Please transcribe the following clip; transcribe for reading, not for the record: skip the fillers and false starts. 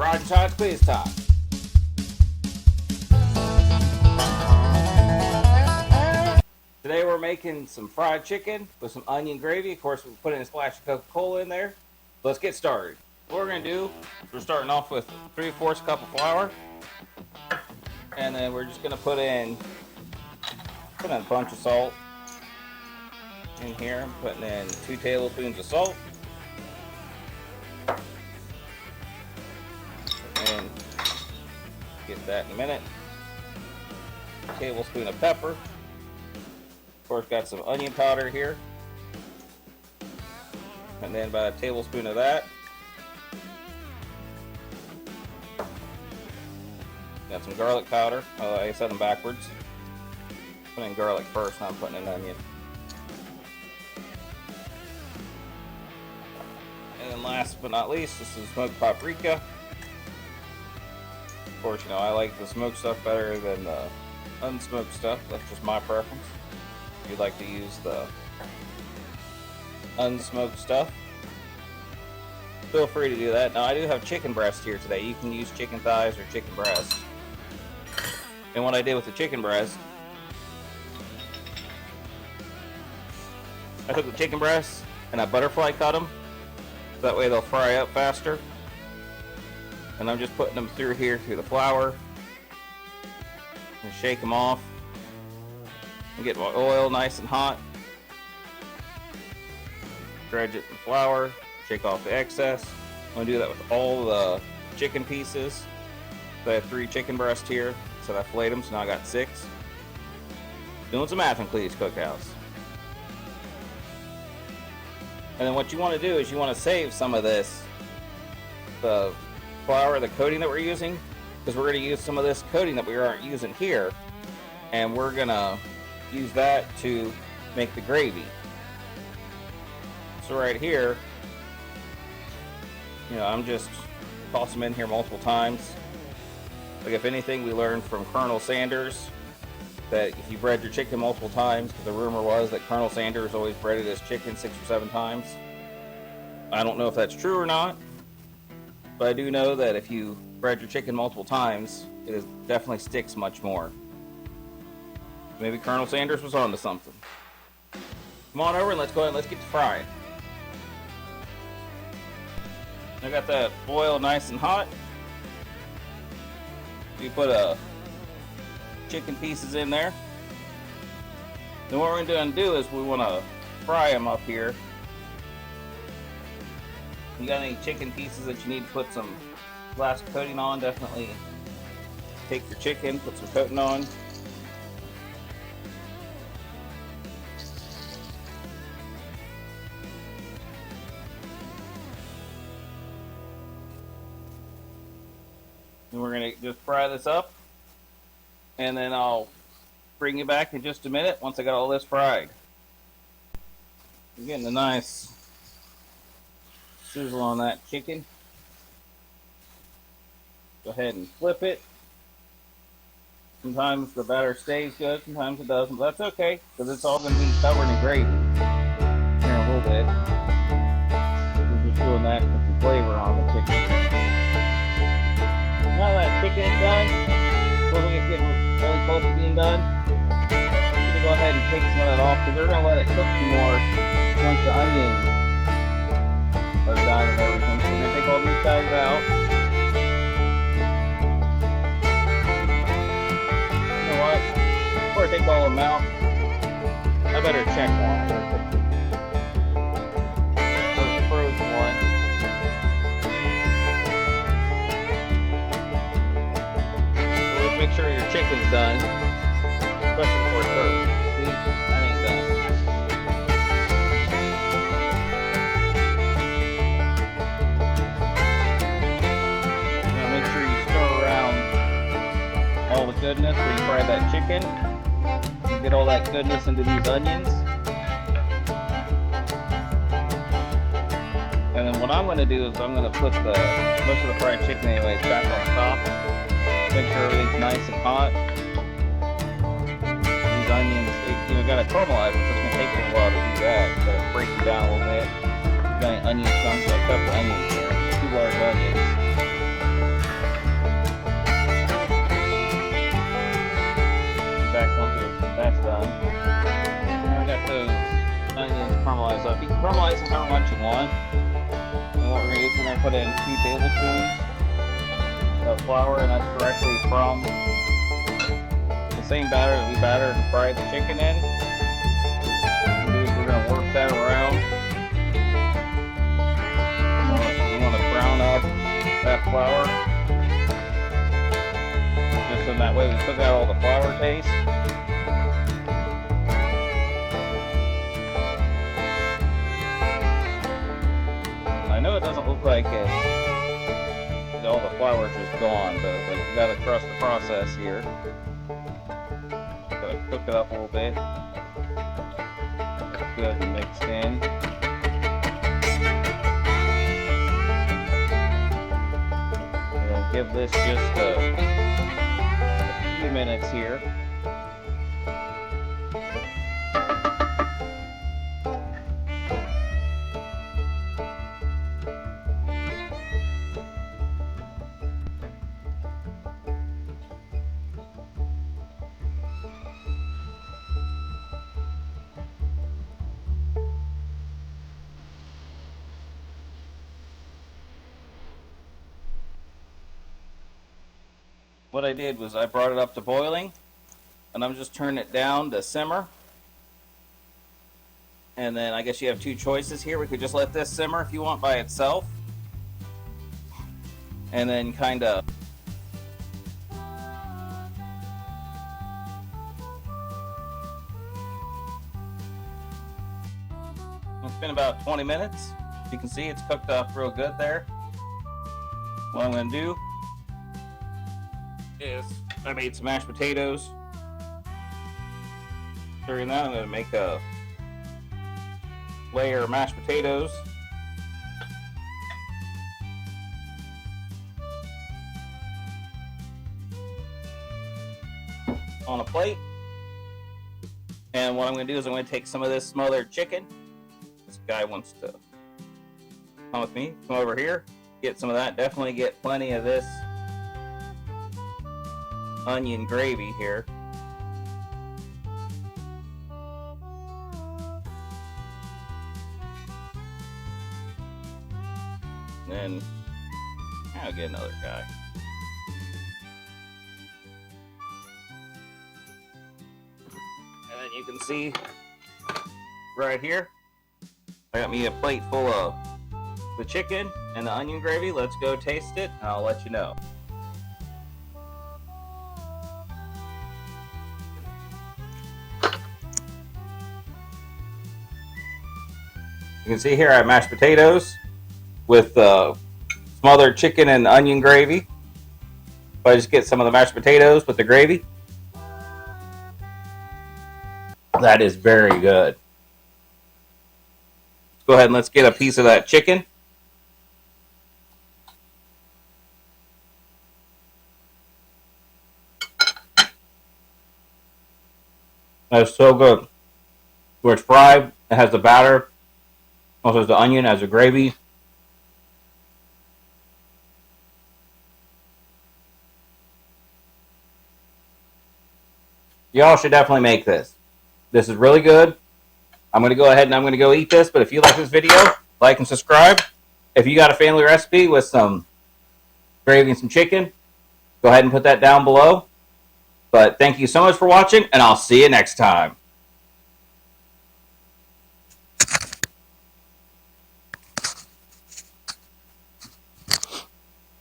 Fried Child quiz time. Today we're making some fried chicken with some onion gravy. Of course, we're putting a splash of Coca Cola in there. Let's get started. What we're going to do, we're starting off with 3/4 cup of flour. And then we're just going to put in a bunch of salt in here. I'm putting in 2 tablespoons of salt. And get that in a minute. A tablespoon of pepper. Of course, got some onion powder here. And then about a tablespoon of that. Got some garlic powder. Oh, I said them backwards. Putting in garlic first, now I'm putting in onion. And then last but not least, this is smoked paprika. Of course, you know, I like the smoked stuff better than the unsmoked stuff. That's just my preference. If you'd like to use the unsmoked stuff, feel free to do that. Now, I do have chicken breast here today. You can use chicken thighs or chicken breast. And what I did with the chicken breast, I took the chicken breasts and I butterfly cut them. That way they'll fry up faster. And I'm just putting them through here through the flour. And shake them off. And get my oil nice and hot. Dredge it in flour. Shake off the excess. I'm going to do that with all the chicken pieces. So I have 3 chicken breasts here. So I filleted them, so now I got 6. Doing some math in Cleve's Cookhouse. And then what you want to do is you want to save some of this, the flour, the coating that we're using, because we're going to use some of this coating that we aren't using here, and we're going to use that to make the gravy. So right here, you know, I'm just tossing them in here multiple times. Like, if anything, we learned from Colonel Sanders that if you bread your chicken multiple times, because the rumor was that Colonel Sanders always breaded his chicken 6 or 7 times. I don't know if that's true or not, but I do know that if you bread your chicken multiple times, it definitely sticks much more. Maybe Colonel Sanders was onto something. Come on over and let's go ahead and let's get to frying. I got that oil nice and hot. You put chicken pieces in there. Then what we're going to do is we want to fry them up here. You got any chicken pieces that you need to put some glass coating on, definitely take your chicken, put some coating on. And we're going to just fry this up, and then I'll bring you back in just a minute once I got all this fried. You're getting a nice sizzle on that chicken. Go ahead and flip it. Sometimes the batter stays good, sometimes it doesn't, but that's okay, because it's all going to be covered in gravy here in a little bit. We're just doing that with the flavor on the chicken. Now that chicken is done, we're going to get really close to being done. I'm going to go ahead and take some of that off, because they're going to let it cook some more once the onions are done and everything. So we're going to take all these guys out. You know what? Before I take all of them out, I better check one. There's the frozen one. Make sure your chicken's done, especially before it's cooked. See, that ain't done. Now make sure you stir around all the goodness where you fry that chicken. You get all that goodness into these onions. And then what I'm going to do is I'm going to put most of the fried chicken anyways back on top. Make sure everything's nice and hot. These onions, you gotta caramelize them, so it's gonna take a little while to do that. Gotta break them down a little bit. You got any onion chunks, like a couple onions there, 2 large onions. however much you want. And what we're going to do is we're going to put in 2 tablespoons of flour, and that's directly from the same batter that we battered and fried the chicken in. What we're going to do is we're going to work that around. You want to brown up that flour, just so that way we took out all the flour taste. I know it doesn't look like it, all the flour is just gone, but like, you gotta trust the process here. Gotta cook it up a little bit. That's good and mixed in. And give this just a few minutes here. What I did was I brought it up to boiling, and I'm just turning it down to simmer. And then I guess you have 2 choices here. We could just let this simmer if you want by itself, and then kind of it's been about 20 minutes. You can see it's cooked up real good there. What I'm going to do is I made some mashed potatoes. During that, I'm going to make a layer of mashed potatoes. On a plate. And what I'm going to do is I'm going to take some of this smothered chicken. This guy wants to come with me. Come over here. Get some of that. Definitely get plenty of this onion gravy here. Then I'll get another guy. And then you can see right here, I got me a plate full of the chicken and the onion gravy. Let's go taste it, and I'll let you know. You can see here I have mashed potatoes with smothered chicken and onion gravy. If I just get some of the mashed potatoes with the gravy, that is very good. Let's go ahead and let's get a piece of that chicken. That's so good. Where it's fried, it has the batter. Also has the onion, has the gravy. Y'all should definitely make this. This is really good. I'm going to go ahead and I'm going to go eat this. But if you like this video, like and subscribe. If you got a family recipe with some gravy and some chicken, go ahead and put that down below. But thank you so much for watching, and I'll see you next time.